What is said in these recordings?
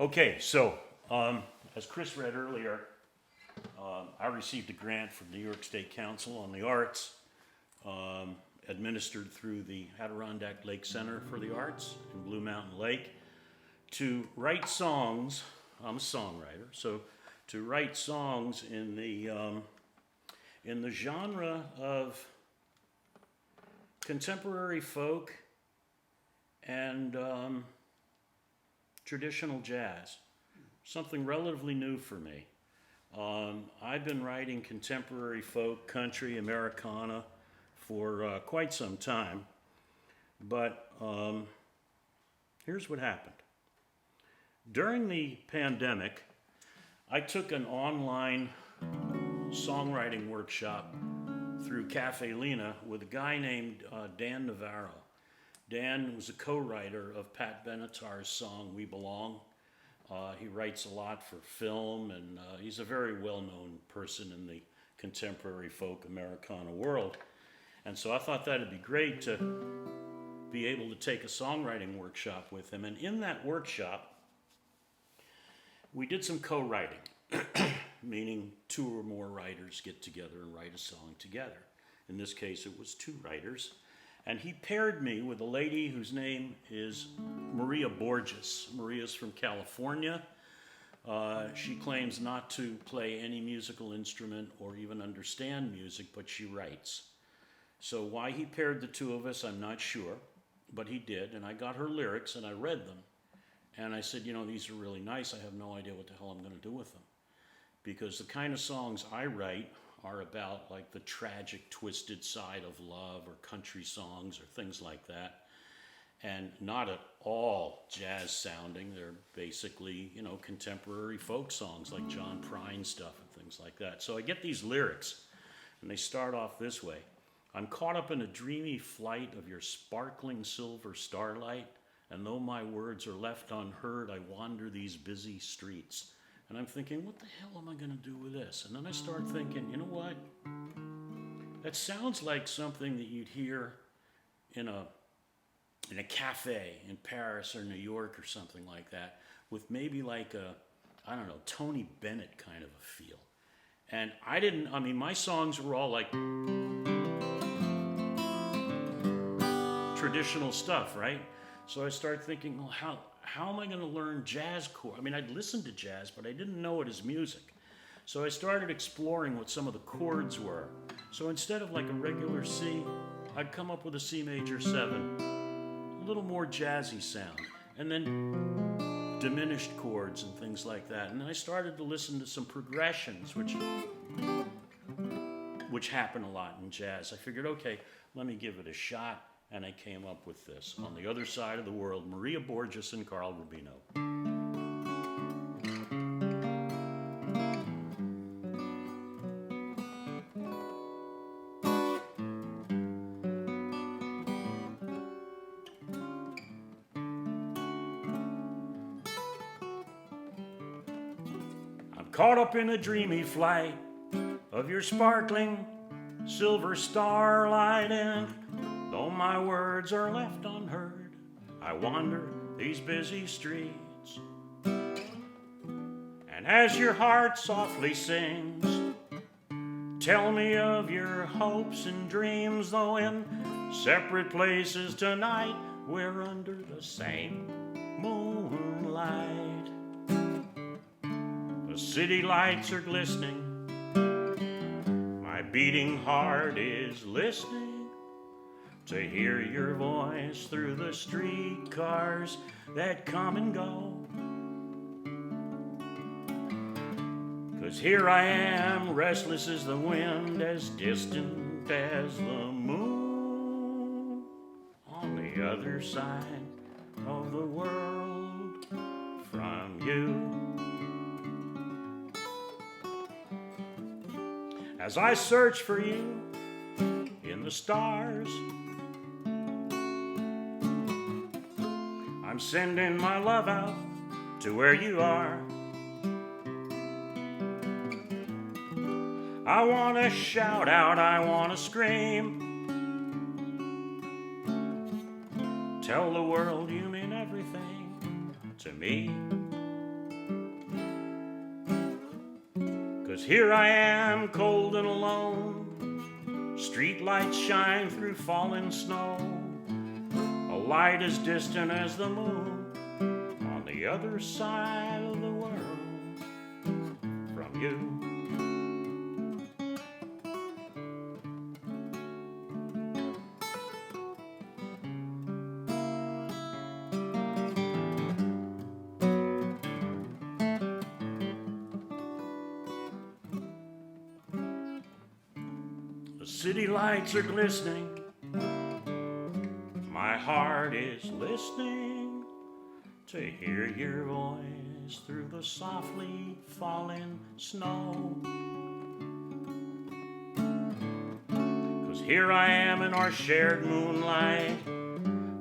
Okay, so as Chris read earlier, I received a grant from New York State Council on the Arts, administered through the Adirondack Lake Center for the Arts in Blue Mountain Lake, to write songs. I'm a songwriter, so to write songs in the genre of contemporary folk and traditional jazz, something relatively new for me. I've been writing contemporary folk, country, Americana for quite some time, but here's what happened. During the pandemic, I took an online songwriting workshop through Cafe Lena with a guy named Dan Navarro. Dan was a co-writer of Pat Benatar's song, We Belong. He writes a lot for film, and he's a very well-known person in the contemporary folk Americana world. And so I thought that'd be great to be able to take a songwriting workshop with him. And in that workshop, we did some co-writing, meaning two or more writers get together and write a song together. In this case, it was two writers. And he paired me with a lady whose name is Maria Borges. Maria's from California. She claims not to play any musical instrument or even understand music, but she writes. So why he paired the two of us, I'm not sure, but he did. And I got her lyrics and I read them. And I said, these are really nice. I have no idea what the hell I'm going to do with them. Because the kind of songs I write are about like the tragic, twisted side of love, or country songs or things like that. And not at all jazz sounding. They're basically, contemporary folk songs like John Prine stuff and things like that. So I get these lyrics and they start off this way. I'm caught up in a dreamy flight of your sparkling silver starlight, and though my words are left unheard, I wander these busy streets. And I'm thinking, what the hell am I going to do with this? And then I start thinking, you know what? That sounds like something that you'd hear in a cafe in Paris or New York or something like that, with maybe like Tony Bennett kind of a feel. And my songs were all like traditional stuff, right? So I started thinking, well, how am I going to learn jazz chords? I'd listened to jazz, but I didn't know it as music. So I started exploring what some of the chords were. So instead of like a regular C, I'd come up with a C major 7, a little more jazzy sound, and then diminished chords and things like that. And then I started to listen to some progressions, which happen a lot in jazz. I figured, okay, let me give it a shot. And I came up with this. On the Other Side of the World, Maria Borges and Carl Rubino. I'm caught up in a dreamy flight of your sparkling silver starlight, and though my words are left unheard, I wander these busy streets. And as your heart softly sings, tell me of your hopes and dreams, though in separate places tonight, we're under the same moonlight. The city lights are glistening, my beating heart is listening to hear your voice through the streetcars that come and go. 'Cause here I am, restless as the wind, as distant as the moon, on the other side of the world from you. As I search for you in the stars, I'm sending my love out to where you are. I want to shout out, I want to scream, tell the world you mean everything to me. 'Cause here I am, cold and alone. Street lights shine through falling snow. A light as distant as the moon on the other side of the world from you. The city lights are glistening. My heart is listening to hear your voice through the softly falling snow. 'Cause here I am in our shared moonlight,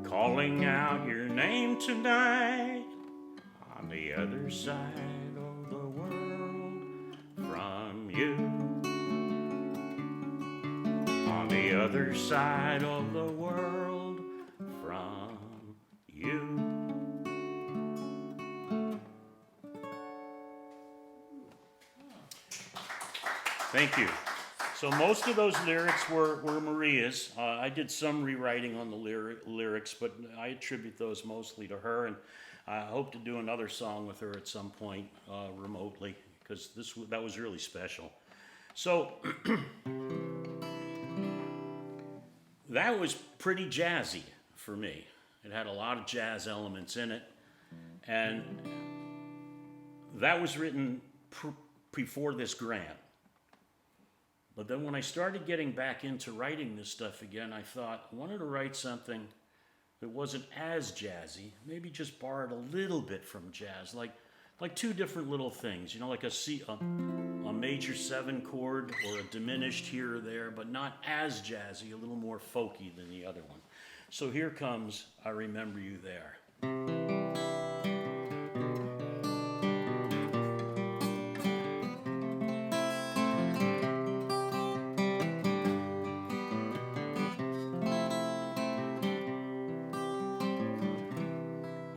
calling out your name tonight on the other side of the world from you. On the other side of the world from you. Thank you. So most of those lyrics were Maria's. I did some rewriting on the lyrics, but I attribute those mostly to her, and I hope to do another song with her at some point remotely, because that was really special. So that was pretty jazzy for me. It had a lot of jazz elements in it, and that was written before this grant. But then when I started getting back into writing this stuff again, I thought I wanted to write something that wasn't as jazzy, maybe just borrowed a little bit from jazz, like two different little things, you know, like a major 7 chord or a diminished here or there, but not as jazzy, a little more folky than the other one. So here comes I Remember You There.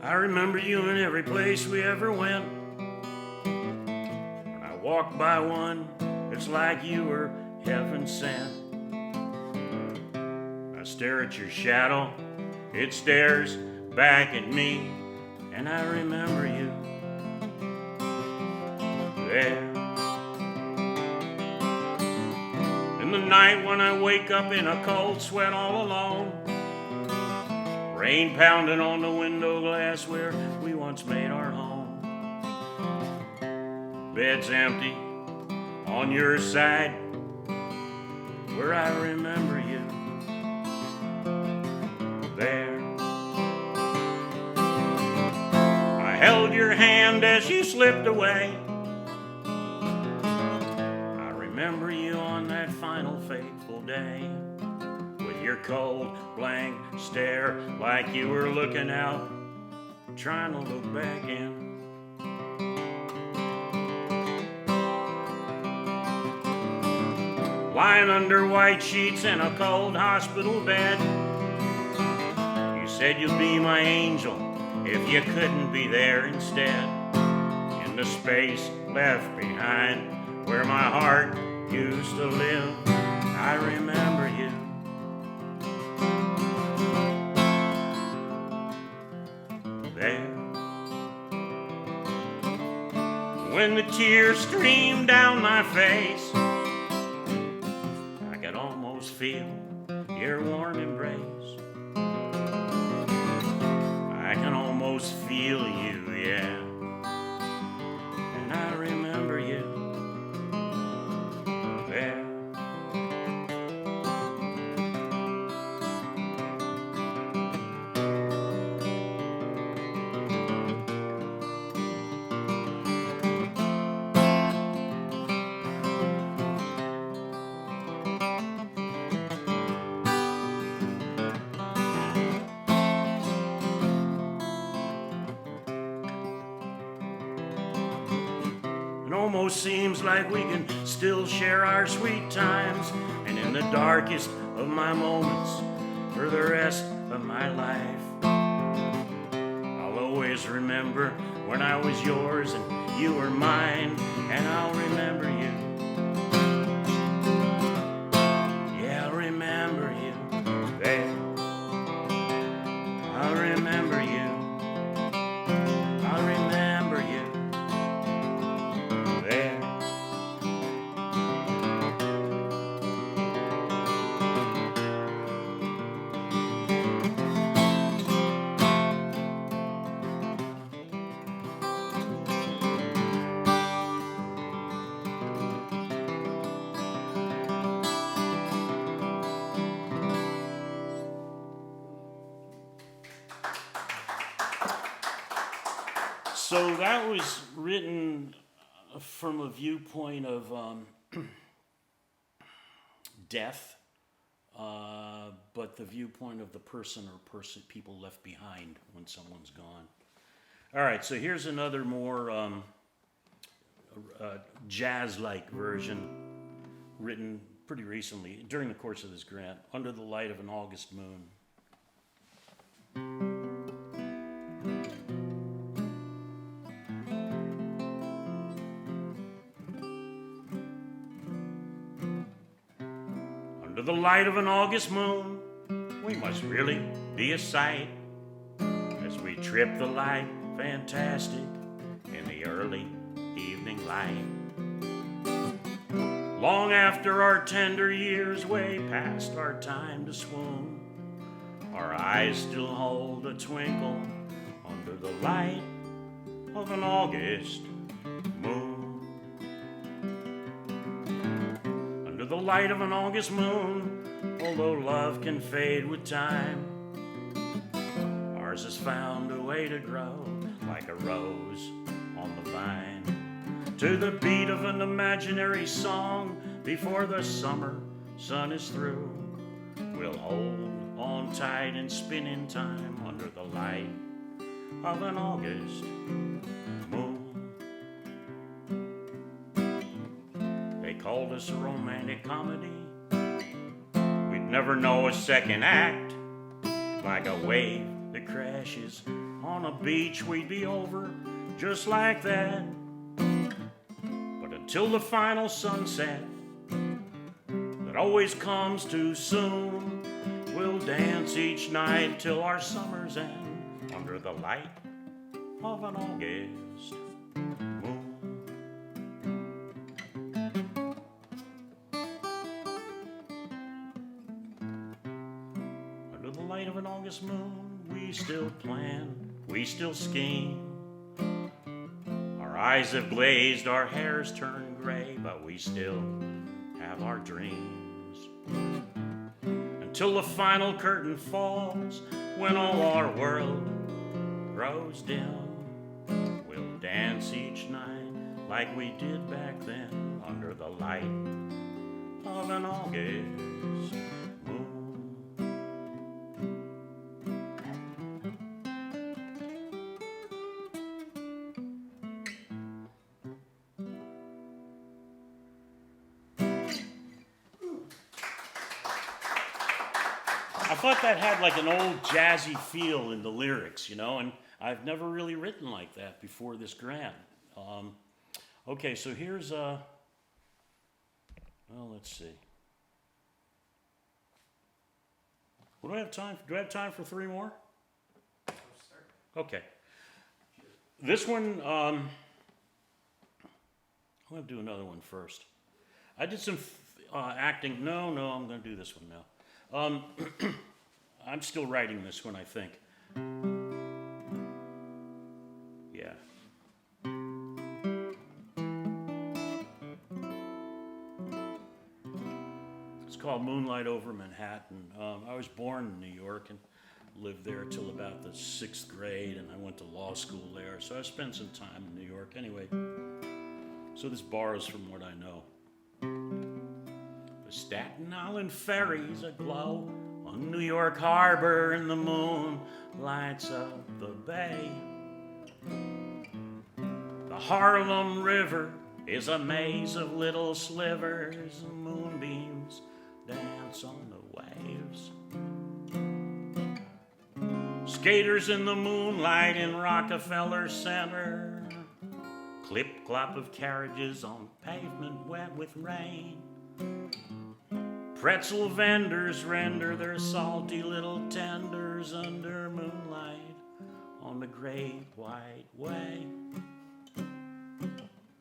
I remember you in every place we ever went. When I walk by one, it's like you were heaven sent. I stare at your shadow, it stares back at me, and I remember you there. In the night when I wake up in a cold sweat all alone, rain pounding on the window glass where we once made our home. Bed's empty on your side where I remember you there. I held your hand as you slipped away. I remember you on that final fateful day, your cold, blank stare like you were looking out, trying to look back in. Lying under white sheets in a cold hospital bed, you said you'd be my angel if you couldn't be there instead. In the space left behind where my heart used to live, I remember you there. When the tears streamed down my face, I could almost feel your warm embrace. I can almost feel you, yeah. And I remember you there. Almost seems like we can still share our sweet times, and in the darkest of my moments for the rest of my life, I'll always remember when I was yours and you were mine, and I'll remember you So that was written from a viewpoint of death, but the viewpoint of the person or people left behind when someone's gone. All right, so here's another more jazz-like version written pretty recently during the course of this grant, Under the Light of an August Moon. Under the light of an August moon, we must really be a sight as we trip the light, fantastic, in the early evening light. Long after our tender years, way past our time to swoon, our eyes still hold a twinkle under the light of an August moon. Under the light of an August moon, although love can fade with time, ours has found a way to grow like a rose on the vine. To the beat of an imaginary song, before the summer sun is through, we'll hold on tight and spin in time under the light of an August moon. They called us a romantic comedy. We'd never know a second act. Like a wave that crashes on a beach, we'd be over just like that. But until the final sunset that always comes too soon, we'll dance each night till our summers end under the light of an August moon. Under the light of an August moon, we still plan, we still scheme. Our eyes have glazed, our hair's turned gray, but we still have our dreams. Until the final curtain falls, when all our world grows dim, we'll dance each night like we did back then under the light of an August moon. I thought that had like an old jazzy feel in the lyrics, you know, and I've never really written like that before this grant. Okay, so here's well, let's see. What do I have time for? Do I have time for 3 more? Okay. This one, I'm going to do another one first. I did some acting. No, I'm going to do this one now. I'm still writing this one, I think. Yeah. It's called Moonlight Over Manhattan. I was born in New York and lived there till about the 6th grade, and I went to law school there, so I spent some time in New York anyway. So this borrows from what I know. The Staten Island ferry's aglow on New York Harbor, and the moon lights up the bay. The Harlem River is a maze of little slivers, and moonbeams dance on the waves. Skaters in the moonlight in Rockefeller Center, clip-clop of carriages on pavement wet with rain. Pretzel vendors render their salty little tenders under moonlight on the great white way.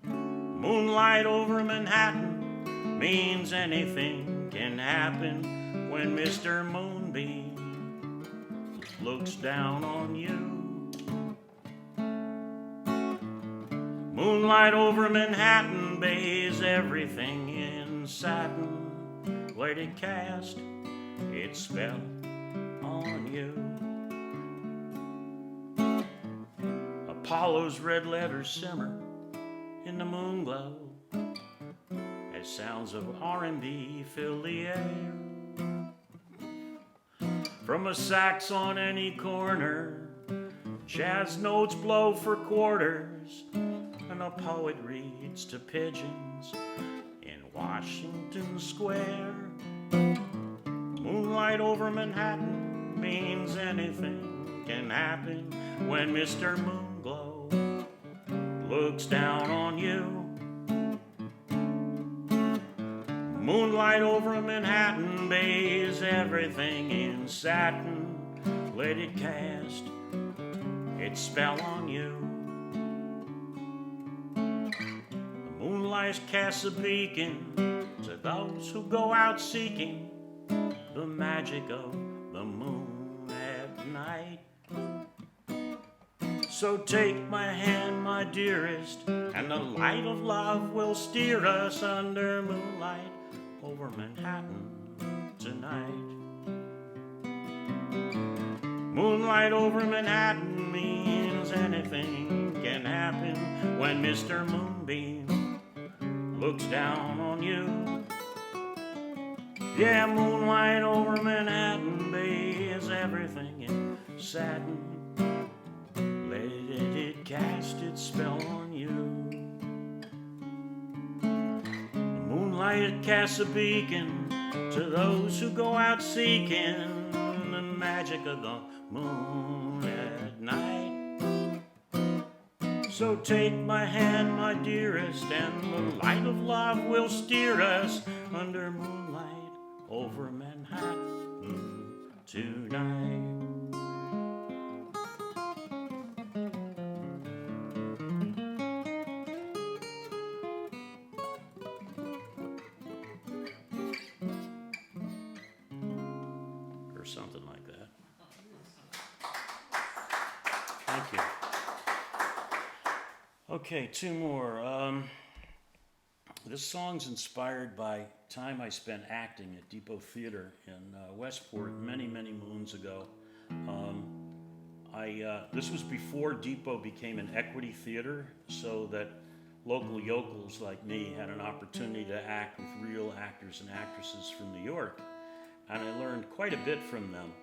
Moonlight over Manhattan means anything can happen when Mr. Moonbeam looks down on you. Moonlight over Manhattan bathes everything in satin, let it cast its spell on you. A Apollo's red letters simmer in the moon glow as sounds of R&B fill the air. From a sax on any corner, jazz notes blow for quarters, and a poet reads to pigeons in Washington Square. Moonlight over Manhattan means anything can happen when Mr. Moonglow looks down on you. Moonlight over Manhattan bathes everything in satin. Let it cast its spell on you. The moonlight casts a beacon to those who go out seeking the magic of the moon at night. So take my hand, my dearest, and the light of love will steer us under moonlight over Manhattan tonight. Moonlight over Manhattan means anything can happen when Mr. Moonbeam looks down on you. Yeah, moonlight over Manhattan bathes everything in satin. Let it cast its spell on you. Moonlight casts a beacon to those who go out seeking the magic of the moon at night. So take my hand, my dearest, and the light of love will steer us under moonlight over Manhattan tonight. Or something like that. Thank you. Okay, two more. This song's inspired by time I spent acting at Depot Theater in Westport many, many moons ago. This was before Depot became an equity theater, so that local yokels like me had an opportunity to act with real actors and actresses from New York. And I learned quite a bit from them.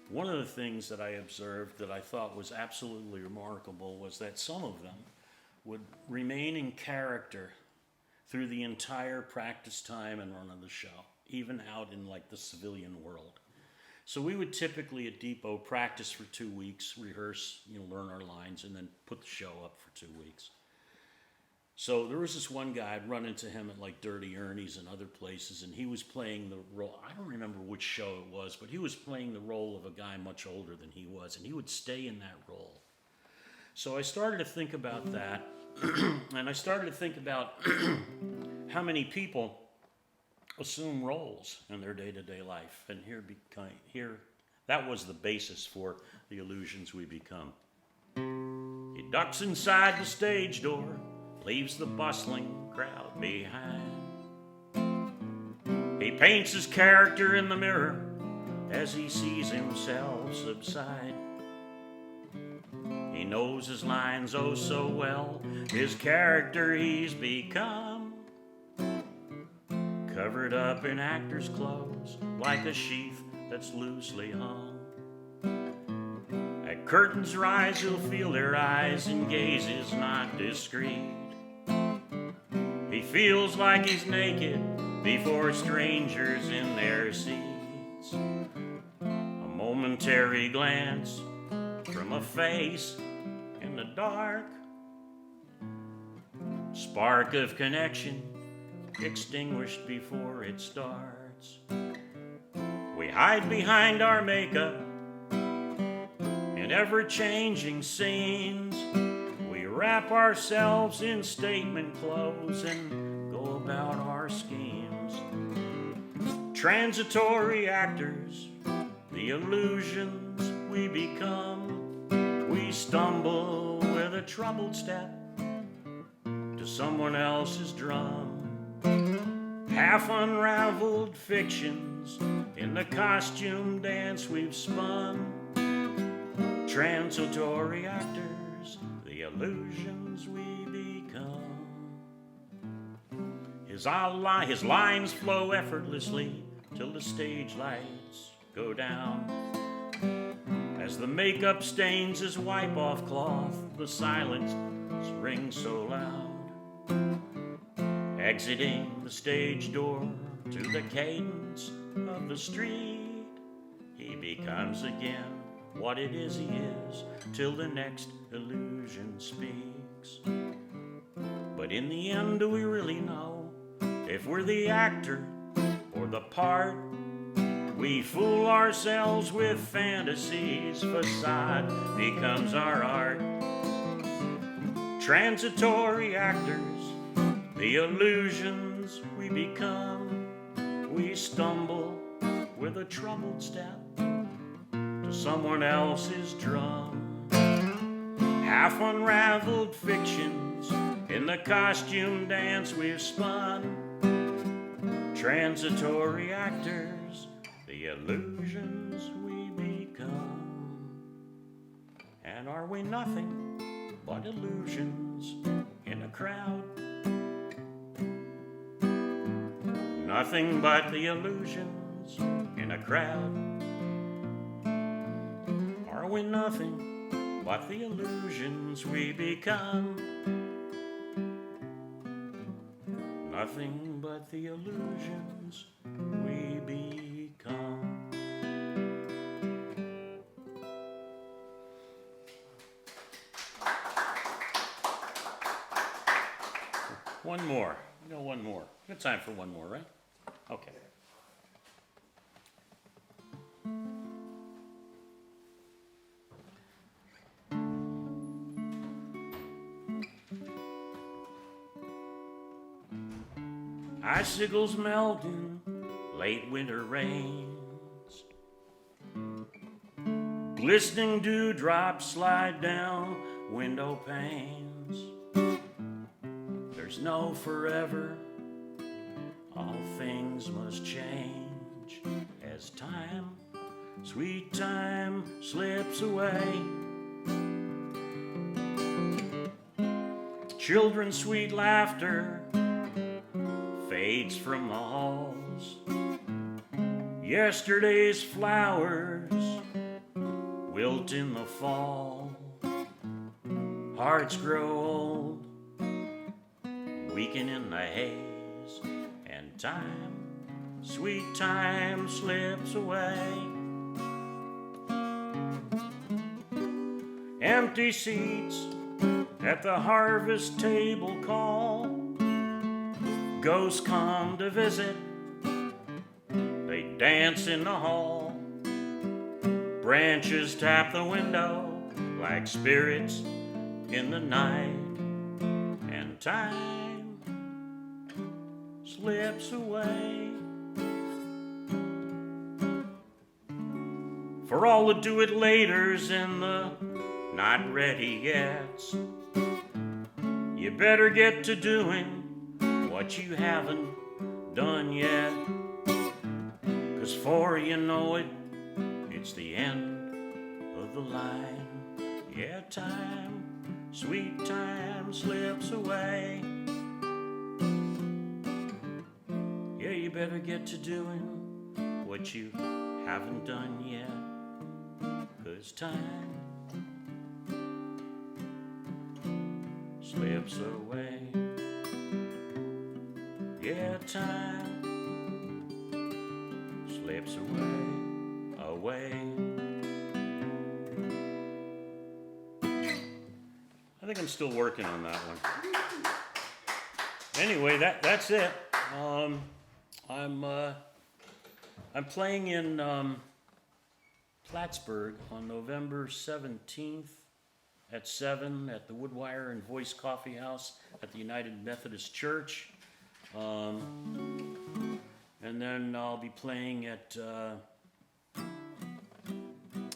One of the things that I observed that I thought was absolutely remarkable was that some of them would remain in character through the entire practice time and run of the show, even out in like the civilian world. So we would typically at Depot practice for 2 weeks, rehearse, learn our lines, and then put the show up for 2 weeks. So there was this one guy, I'd run into him at like Dirty Ernie's and other places, and he was playing the role, I don't remember which show it was, but he was playing the role of a guy much older than he was, and he would stay in that role. So I started to think about that, and I started to think about how many people assume roles in their day-to-day life, and here that was the basis for the illusions we become. He ducks inside the stage door, leaves the bustling crowd behind. He paints his character in the mirror as he sees himself subside. He knows his lines oh so well, his character he's become. Covered up in actor's clothes, like a sheath that's loosely hung. At curtains rise, he'll feel their eyes, and gaze is not discreet. He feels like he's naked before strangers in their seats. A momentary glance from a face in the dark. Spark of connection extinguished before it starts. We hide behind our makeup in ever-changing scenes. We wrap ourselves in statement clothes and go about our schemes. Transitory actors, the illusions we become. We stumble with a troubled step to someone else's drum. Half unraveled fictions in the costume dance we've spun. Transitory actors, the illusions we become. His lines flow effortlessly till the stage lights go down. As the makeup stains his wipe-off cloth, the silence rings so loud. Exiting the stage door to the cadence of the street, he becomes again what it is he is, till the next illusion speaks. But in the end, do we really know if we're the actor or the part? We fool ourselves with fantasies, facade becomes our art. Transitory actors, the illusions we become. We stumble with a troubled step to someone else's drum. Half unraveled fictions in the costume dance we've spun. Transitory actors, the illusions we become. And are we nothing but illusions in a crowd? Nothing but the illusions in a crowd. Are we nothing but the illusions we become? Nothing but the illusions we become. One more. We got one more. Good time for one more, right? Okay. Icicles melting, late winter rains. Glistening dewdrops slide down window panes. There's no forever, all things must change as time, sweet time, slips away. Children's sweet laughter fades from the halls. Yesterday's flowers wilt in the fall. Hearts grow old, weaken in the haze, and time, sweet time, slips away. Empty seats at the harvest table call. Ghosts come to visit, they dance in the hall. Branches tap the window like spirits in the night, and time slips away. For all the do-it-laters and the not ready yets, you better get to doing what you haven't done yet. 'Cause before you know it, it's the end of the line. Yeah, time, sweet time, slips away. Yeah, you better get to doing what you haven't done yet. 'Cause time slips away. Yeah, time slips away, away. I think I'm still working on that one. Anyway, that's it. I'm playing in Plattsburgh on November 17th at 7 at the Woodwire and Voice Coffee House at the United Methodist Church. And then I'll be playing at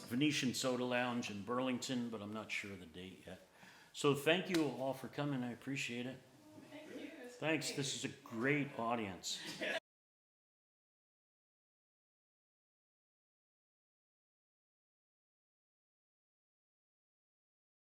Venetian Soda Lounge in Burlington, but I'm not sure of the date yet. So thank you all for coming. I appreciate it. Thank you. Thanks. This is a great audience.